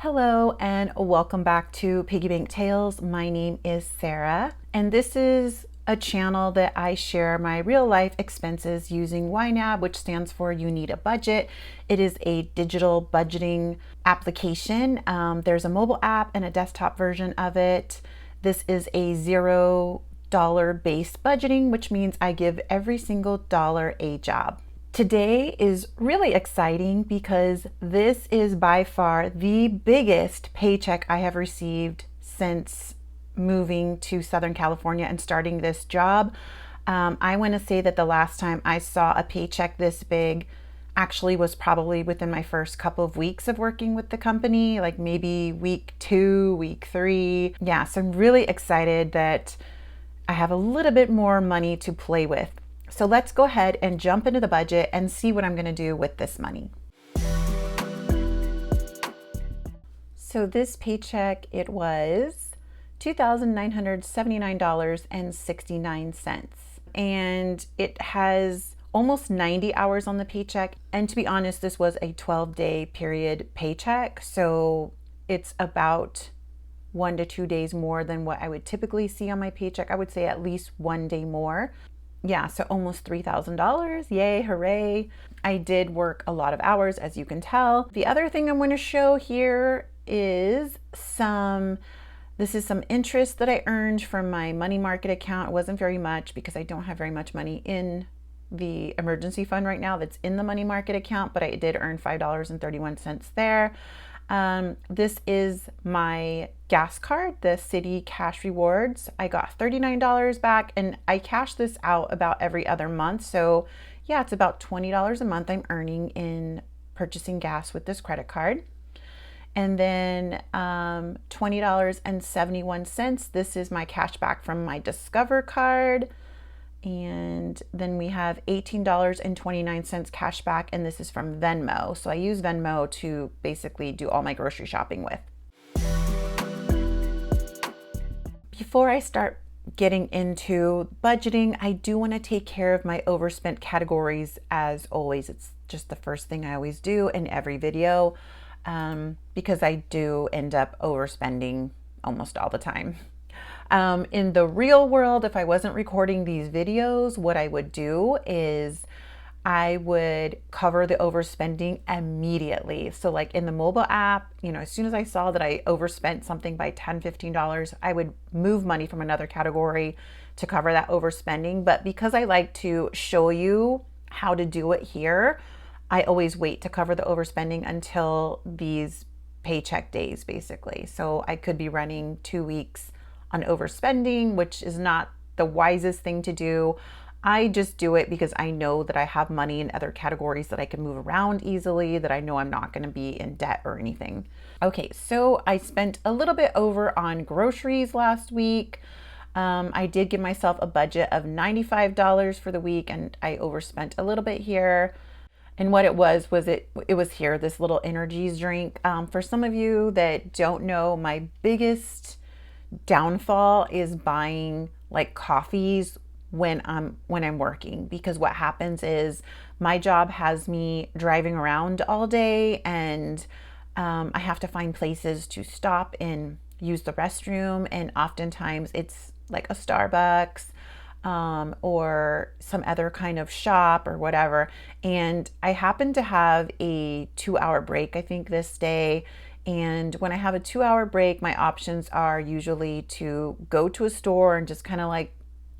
Hello and welcome back to Piggy Bank Tales. My name is Sarah and this is a channel that I share my real life expenses using YNAB, which stands for You Need a Budget. It is a digital budgeting application. There's a mobile app and a desktop version of it. This is a $0 based budgeting, which means I give every single dollar a job. Today is really exciting because this is by far the biggest paycheck I have received since moving to Southern California and starting this job. I want to say that the last time I saw a paycheck this big actually was probably within my first couple of weeks of working with the company, like maybe week 2, week 3. Yeah, so I'm really excited that I have a little bit more money to play with. So let's go ahead and jump into the budget and see what I'm going to do with this money. So this paycheck, it was $2,979.69. And it has almost 90 hours on the paycheck. And to be honest, this was a 12-day period paycheck. So it's about 1 to 2 days more than what I would typically see on my paycheck. I would say at least 1 day more. Yeah, so almost $3,000. Yay, hooray. I did work a lot of hours, as you can tell. The other thing I'm going to show here is this is some interest that I earned from my money market account. It wasn't very much because I don't have very much money in the emergency fund right now that's in the money market account, but I did earn $5.31 there. This is my gas card, the city cash rewards. I got $39 back and I cash this out about every other month. So yeah, it's about $20 a month I'm earning in purchasing gas with this credit card. And then $20.71. This is my cash back from my Discover card. And then we have $18.29 cash back, and this is from Venmo. So I use Venmo to basically do all my grocery shopping with. Before I start getting into budgeting, I do want to take care of my overspent categories as always. It's just the first thing I always do in every video because I do end up overspending almost all the time. In the real world, if I wasn't recording these videos, what I would do is I would cover the overspending immediately. So like in the mobile app, as soon as I saw that I overspent something by $10, $15, I would move money from another category to cover that overspending. But because I like to show you how to do it here, I always wait to cover the overspending until these paycheck days, basically. So I could be running 2 weeks on overspending, which is not the wisest thing to do. I just do it because I know that I have money in other categories that I can move around easily, that I know I'm not going to be in debt or anything. Okay, so I spent a little bit over on groceries last week. I did give myself a budget of $95 for the week, and I overspent a little bit here. And what it was here, this little Energies drink. For some of you that don't know, my biggest downfall is buying like coffees when I'm working, because what happens is my job has me driving around all day, and I have to find places to stop and use the restroom, and oftentimes it's like a Starbucks or some other kind of shop or whatever. And I happen to have a 2-hour break, I think, this day. And when I have a 2-hour break, my options are usually to go to a store and just kind of like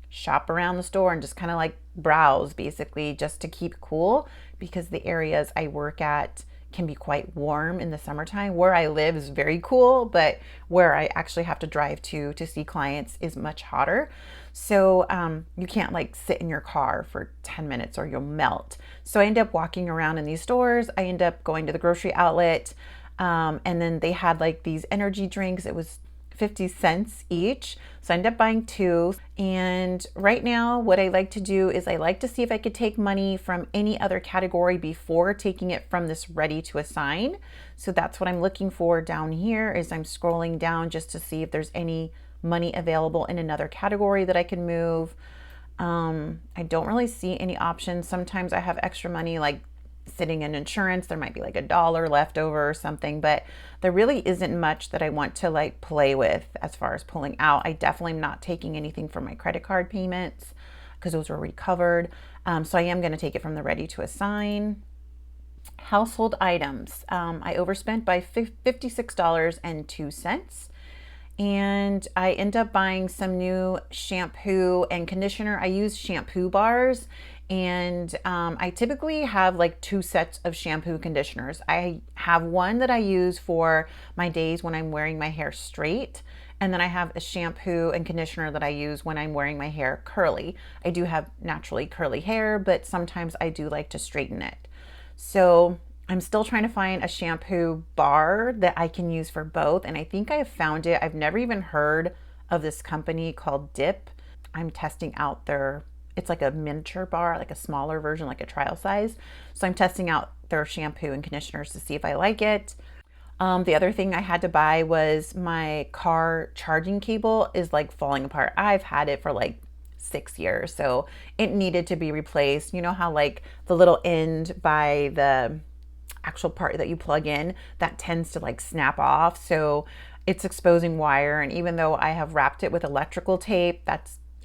shop around the store and just kind of like browse, basically, just to keep cool, because the areas I work at can be quite warm in the summertime. Where I live is very cool, but where I actually have to drive to see clients is much hotter. So you can't like sit in your car for 10 minutes or you'll melt. So I end up walking around in these stores. I end up going to the grocery outlet. And then they had like these energy drinks. It was 50 cents each. So I ended up buying 2. And right now what I like to do is I like to see if I could take money from any other category before taking it from this ready to assign. So that's what I'm looking for down here, is I'm scrolling down just to see if there's any money available in another category that I can move. I don't really see any options. Sometimes I have extra money like sitting in insurance. There might be like $1 left over or something, but there really isn't much that I want to like play with as far as pulling out. I definitely am not taking anything from my credit card payments because those were already covered. So I am going to take it from the ready to assign. Household items. I overspent by $56.02. And I end up buying some new shampoo and conditioner. I use shampoo bars, and I typically have like 2 sets of shampoo conditioners. I have one that I use for my days when I'm wearing my hair straight, and then I have a shampoo and conditioner that I use when I'm wearing my hair curly. I do have naturally curly hair, but sometimes I do like to straighten it. So I'm still trying to find a shampoo bar that I can use for both, and I think I have found it. I've never even heard of this company called Dip. I'm testing out it's like a miniature bar, like a smaller version, like a trial size. So I'm testing out their shampoo and conditioners to see if I like it. The other thing I had to buy was my car charging cable is like falling apart. I've had it for like 6 years, so it needed to be replaced. You know how like the little end by the actual part that you plug in, that tends to like snap off, so it's exposing wire, and even though I have wrapped it with electrical tape,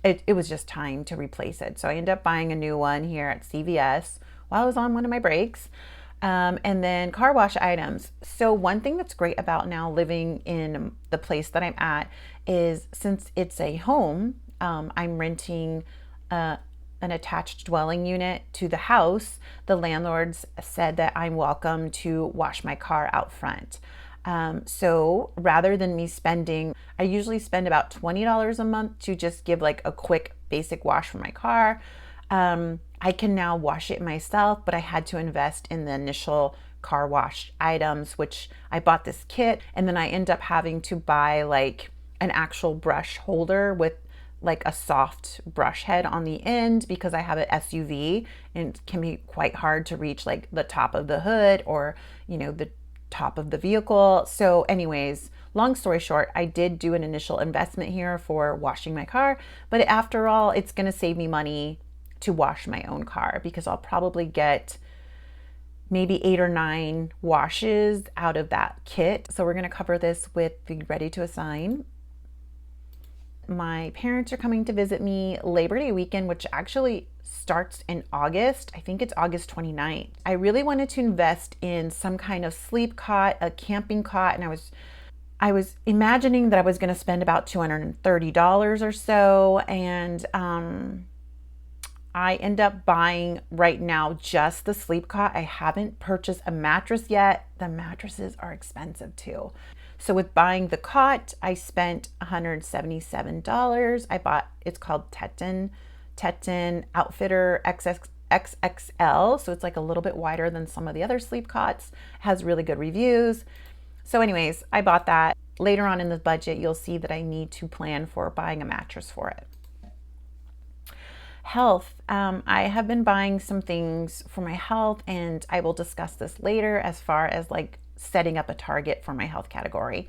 it was just time to replace it. So I ended up buying a new one here at CVS while I was on one of my breaks. And then car wash items. So one thing that's great about now living in the place that I'm at is, since it's a home, I'm renting an attached dwelling unit to the house. The landlords said that I'm welcome to wash my car out front. So rather than me spending, I usually spend about $20 a month to just give like a quick basic wash for my car. I can now wash it myself, but I had to invest in the initial car wash items, which I bought this kit, and then I end up having to buy like an actual brush holder with like a soft brush head on the end, because I have an SUV and it can be quite hard to reach like the top of the hood or, you know, the top of the vehicle. So anyways, long story short, I did do an initial investment here for washing my car, but after all, it's going to save me money to wash my own car, because I'll probably get maybe 8 or 9 washes out of that kit. So we're going to cover this with the ready to assign. My parents are coming to visit me Labor Day weekend, which actually starts in August. I think it's August 29th. I really wanted to invest in some kind of sleep cot, a camping cot, and I was imagining that I was going to spend about $230 or so, and I end up buying right now just the sleep cot. I haven't purchased a mattress yet. The mattresses are expensive too. So with buying the cot, I spent $177. I bought, it's called Teton Outfitter XXL. So it's like a little bit wider than some of the other sleep cots. It has really good reviews. So anyways, I bought that. Later on in the budget, you'll see that I need to plan for buying a mattress for it. Health. I have been buying some things for my health, and I will discuss this later as far as like setting up a target for my health category.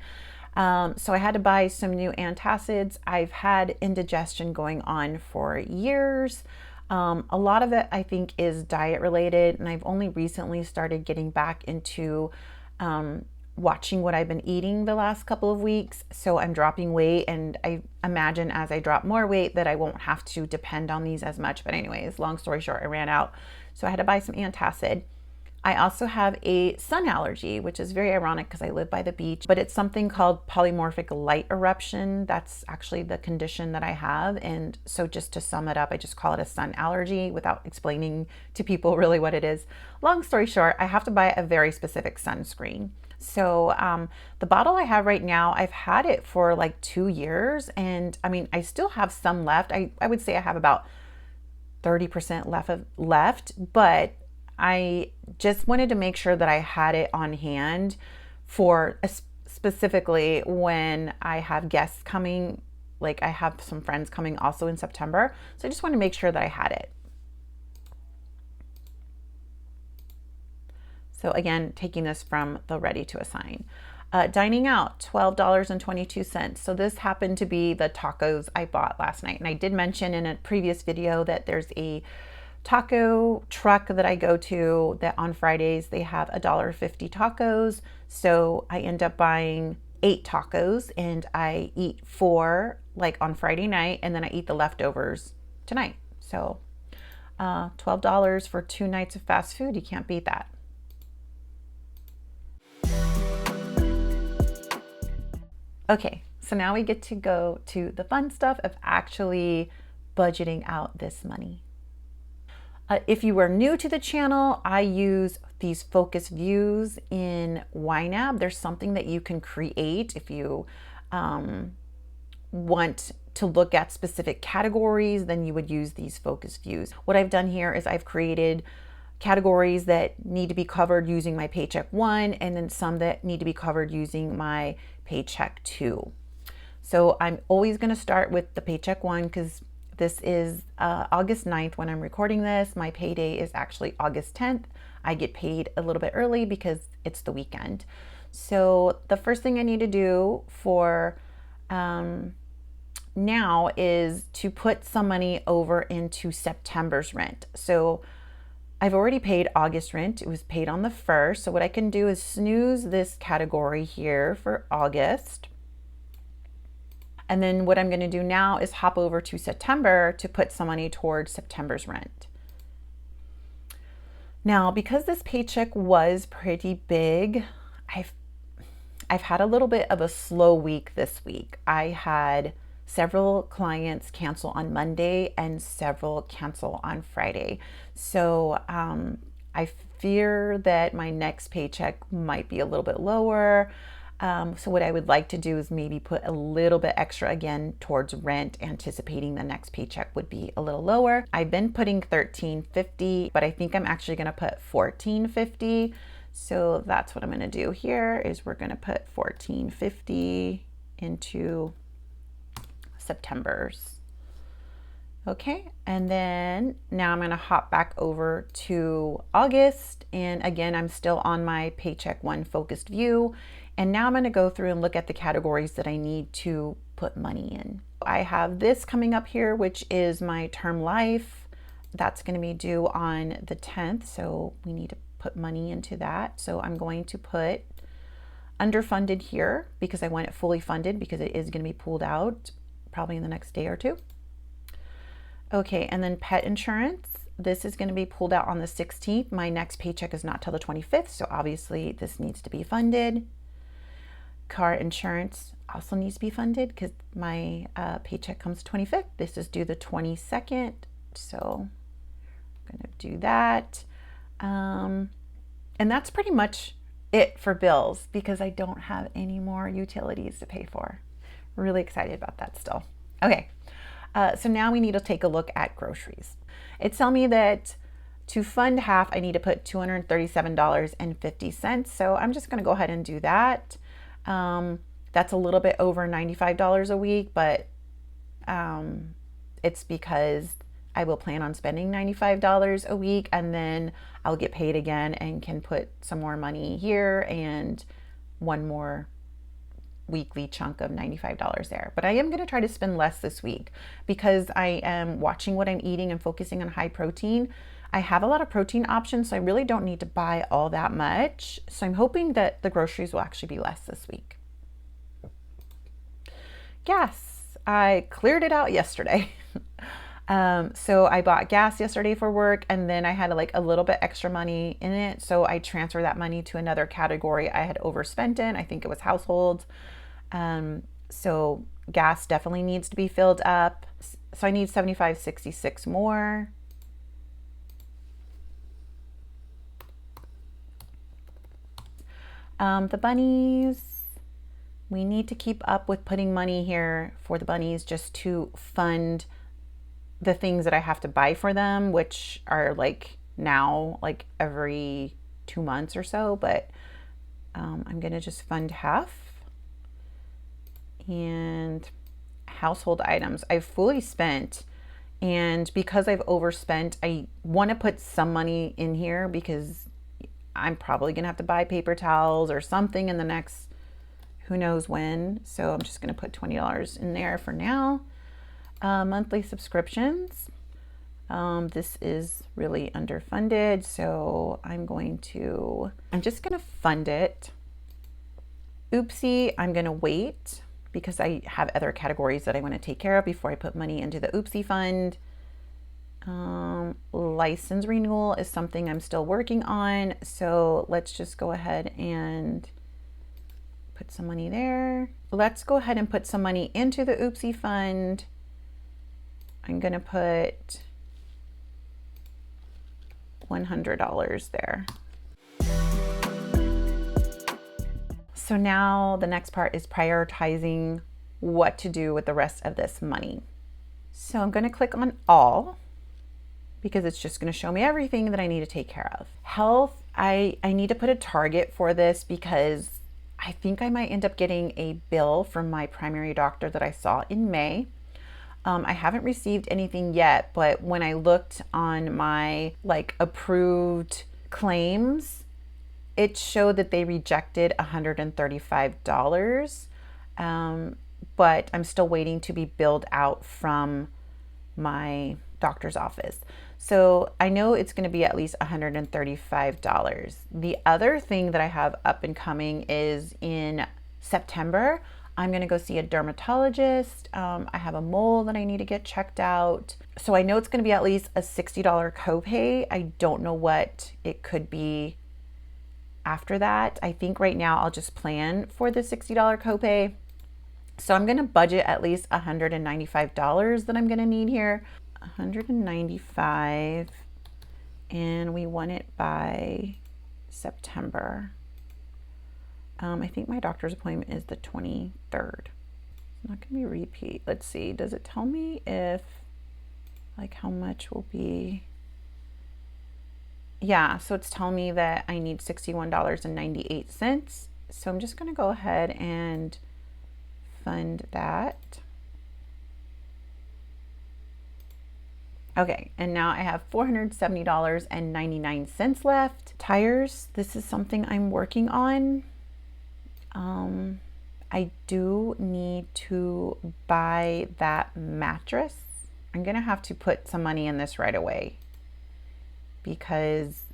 So I had to buy some new antacids. I've had indigestion going on for years. A lot of it I think is diet related, and I've only recently started getting back into watching what I've been eating the last couple of weeks. So I'm dropping weight, and I imagine as I drop more weight that I won't have to depend on these as much. But anyways, long story short, I ran out. So I had to buy some antacid. I also have a sun allergy, which is very ironic because I live by the beach, but it's something called polymorphic light eruption. That's actually the condition that I have. And so just to sum it up, I just call it a sun allergy without explaining to people really what it is. Long story short, I have to buy a very specific sunscreen. So the bottle I have right now, I've had it for like 2 years. And I mean, I still have some left. I would say I have about 30% left, but I just wanted to make sure that I had it on hand for specifically when I have guests coming. Like I have some friends coming also in September. So I just want to make sure that I had it. So again, taking this from the ready to assign. Dining out, $12.22. So this happened to be the tacos I bought last night. And I did mention in a previous video that there's a taco truck that I go to that on Fridays they have $1.50 tacos. So I end up buying 8 tacos and I eat 4 like on Friday night, and then I eat the leftovers tonight. So $12 for 2 nights of fast food. You can't beat that. Okay, so now we get to go to the fun stuff of actually budgeting out this money. If you are new to the channel, I use these focus views in YNAB. There's something that you can create if you want to look at specific categories, then you would use these focus views. What I've done here is I've created categories that need to be covered using my Paycheck 1, and then some that need to be covered using my Paycheck 2. So I'm always going to start with the Paycheck 1 because this is August 9th when I'm recording this. My payday is actually August 10th. I get paid a little bit early because it's the weekend. So the first thing I need to do for now is to put some money over into September's rent. So I've already paid August rent. It was paid on the 1st. So what I can do is snooze this category here for August. And then what I'm going to do now is hop over to September to put some money towards September's rent. Now, because this paycheck was pretty big, I've had a little bit of a slow week this week. I had several clients cancel on Monday and several cancel on Friday. So I fear that my next paycheck might be a little bit lower. So what I would like to do is maybe put a little bit extra again towards rent, anticipating the next paycheck would be a little lower. I've been putting $13.50, but I think I'm actually going to put $14.50. So that's what I'm going to do here is we're going to put $14.50 into September's. Okay, and then now I'm going to hop back over to August, and again I'm still on my Paycheck 1 focused view, and now I'm going to go through and look at the categories that I need to put money in. I have this coming up here, which is my term life. That's going to be due on the 10th, so we need to put money into that. So I'm going to put underfunded here because I want it fully funded because it is going to be pulled out probably in the next day or two. Okay, and then pet insurance. This is going to be pulled out on the 16th. My next paycheck is not till the 25th, so obviously this needs to be funded. Car insurance also needs to be funded because my paycheck comes 25th. This is due the 22nd, so I'm going to do that. And that's pretty much it for bills because I don't have any more utilities to pay for. Really excited about that still. Okay. So now we need to take a look at groceries. It's telling me that to fund half, I need to put $237.50. So I'm just going to go ahead and do that. That's a little bit over $95 a week, but it's because I will plan on spending $95 a week, and then I'll get paid again and can put some more money here and one more weekly chunk of $95 there. But I am going to try to spend less this week because I am watching what I'm eating and focusing on high protein. I have a lot of protein options, so I really don't need to buy all that much. So I'm hoping that the groceries will actually be less this week. Gas, I cleared it out yesterday. So I bought gas yesterday for work, and then I had like a little bit extra money in it. So I transferred that money to another category I had overspent in. I think it was households. So gas definitely needs to be filled up. So I need $75.66 more. The bunnies, we need to keep up with putting money here for the bunnies just to fund the things that I have to buy for them, which are like now, like every 2 months or so, but I'm gonna just fund half. And household items, I've fully spent, and because I've overspent, I want to put some money in here because I'm probably gonna have to buy paper towels or something in the next who knows when. So I'm just gonna put $20 in there for now. Monthly subscriptions. This is really underfunded, so I'm just gonna fund it. Oopsie, I'm gonna wait because I have other categories that I want to take care of before I put money into the Oopsie fund. License renewal is something I'm still working on, so let's just go ahead and put some money there. Let's go ahead and put some money into the Oopsie fund. I'm gonna put $100 there. So now the next part is prioritizing what to do with the rest of this money. So I'm gonna click on all because it's just gonna show me everything that I need to take care of. Health, I need to put a target for this because I think I might end up getting a bill from my primary doctor that I saw in May. I haven't received anything yet, but when I looked on my approved claims, it showed that they rejected $135, but I'm still waiting to be billed out from my doctor's office. So I know it's going to be at least $135. The other thing that I have up and coming is in September, I'm going to go see a dermatologist. I have a mole that I need to get checked out. So I know it's going to be at least a $60 copay. I don't know what it could be after that. I think right now I'll just plan for the $60 copay. So I'm going to budget at least $195 that I'm going to need here. $195, and we want it by September. I think my doctor's appointment is the 23rd. It's not going to be a repeat. Let's see. Does it tell me if how much will be? Yeah, so it's telling me that I need $61.98. So I'm just going to go ahead and fund that. Okay, and now I have $470.99 left. Tires, this is something I'm working on. I do need to buy that mattress. I'm gonna have to put some money in this right away because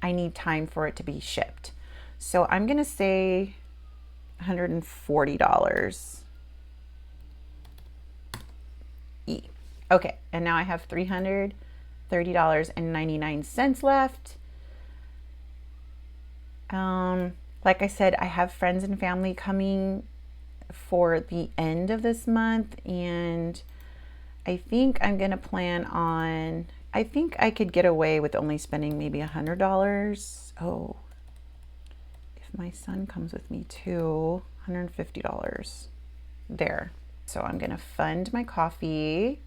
I need time for it to be shipped. So I'm gonna say $140. Okay, and now I have $330.99 left. Like I said, I have friends and family coming for the end of this month, and I think I'm gonna plan on, I think I could get away with only spending maybe $100. Oh, if my son comes with me too, $150 there. So I'm gonna fund my coffee.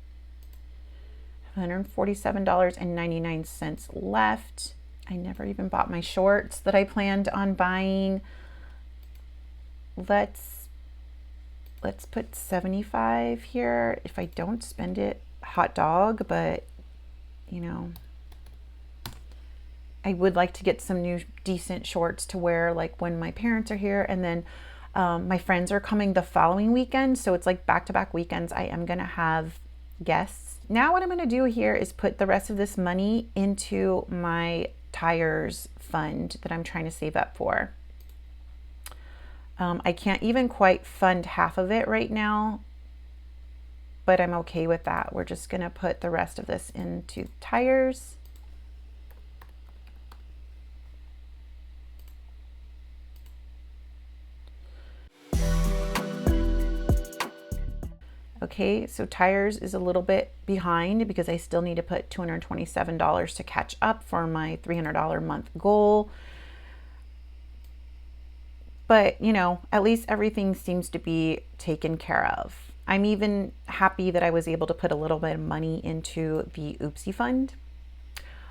$147.99 left. I never even bought my shorts that I planned on buying. Let's put 75 here. If I don't spend it, hot dog, but you know, I would like to get some new decent shorts to wear when my parents are here, and then my friends are coming the following weekend, so it's back-to-back weekends. I am gonna have guests. Now what I'm gonna do here is put the rest of this money into my tires fund that I'm trying to save up for. I can't even quite fund half of it right now, but I'm okay with that. We're just gonna put the rest of this into tires. Okay, so tires is a little bit behind because I still need to put $227 to catch up for my $300 a month goal. But, you know, at least everything seems to be taken care of. I'm even happy that I was able to put a little bit of money into the Oopsie fund.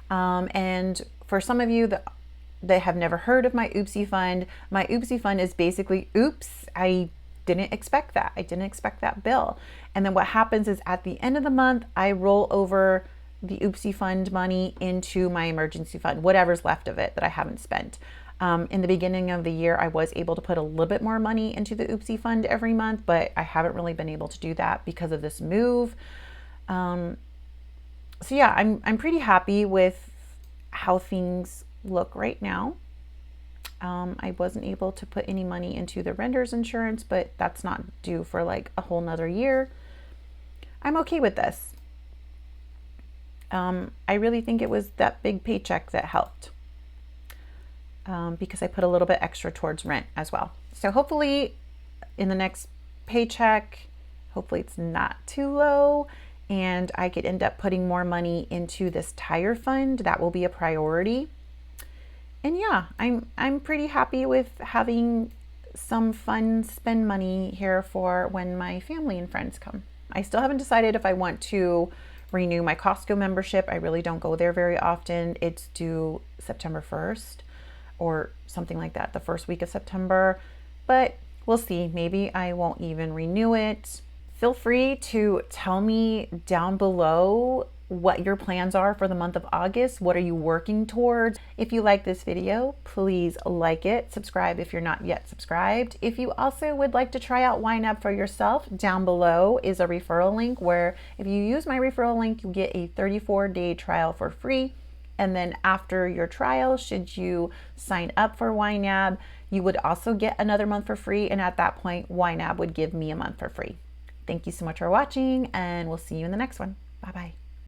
And for some of you that have never heard of my Oopsie fund is basically, oops, I didn't expect that. I didn't expect that bill. And then what happens is at the end of the month, I roll over the Oopsie fund money into my emergency fund, whatever's left of it that I haven't spent. In the beginning of the year, I was able to put a little bit more money into the Oopsie fund every month, but I haven't really been able to do that because of this move. So yeah, I'm pretty happy with how things look right now. I wasn't able to put any money into the renter's insurance, but that's not due for like a whole nother year. I'm okay with this. I really think it was that big paycheck that helped, because I put a little bit extra towards rent as well. So hopefully in the next paycheck, hopefully it's not too low and I could end up putting more money into this tire fund. That will be a priority. And yeah, I'm pretty happy with having some fun spend money here for when my family and friends come. I still haven't decided if I want to renew my Costco membership. I really don't go there very often. It's due September 1st or something like that, the first week of September. But we'll see. Maybe I won't even renew it. Feel free to tell me down below what your plans are for the month of August. What are you working towards? If you like this video, please like it. Subscribe if you're not yet subscribed. If you also would like to try out YNAB for yourself, down below is a referral link where if you use my referral link, you get a 34-day trial for free. And then after your trial, should you sign up for YNAB, you would also get another month for free. And at that point, YNAB would give me a month for free. Thank you so much for watching, and we'll see you in the next one. Bye-bye.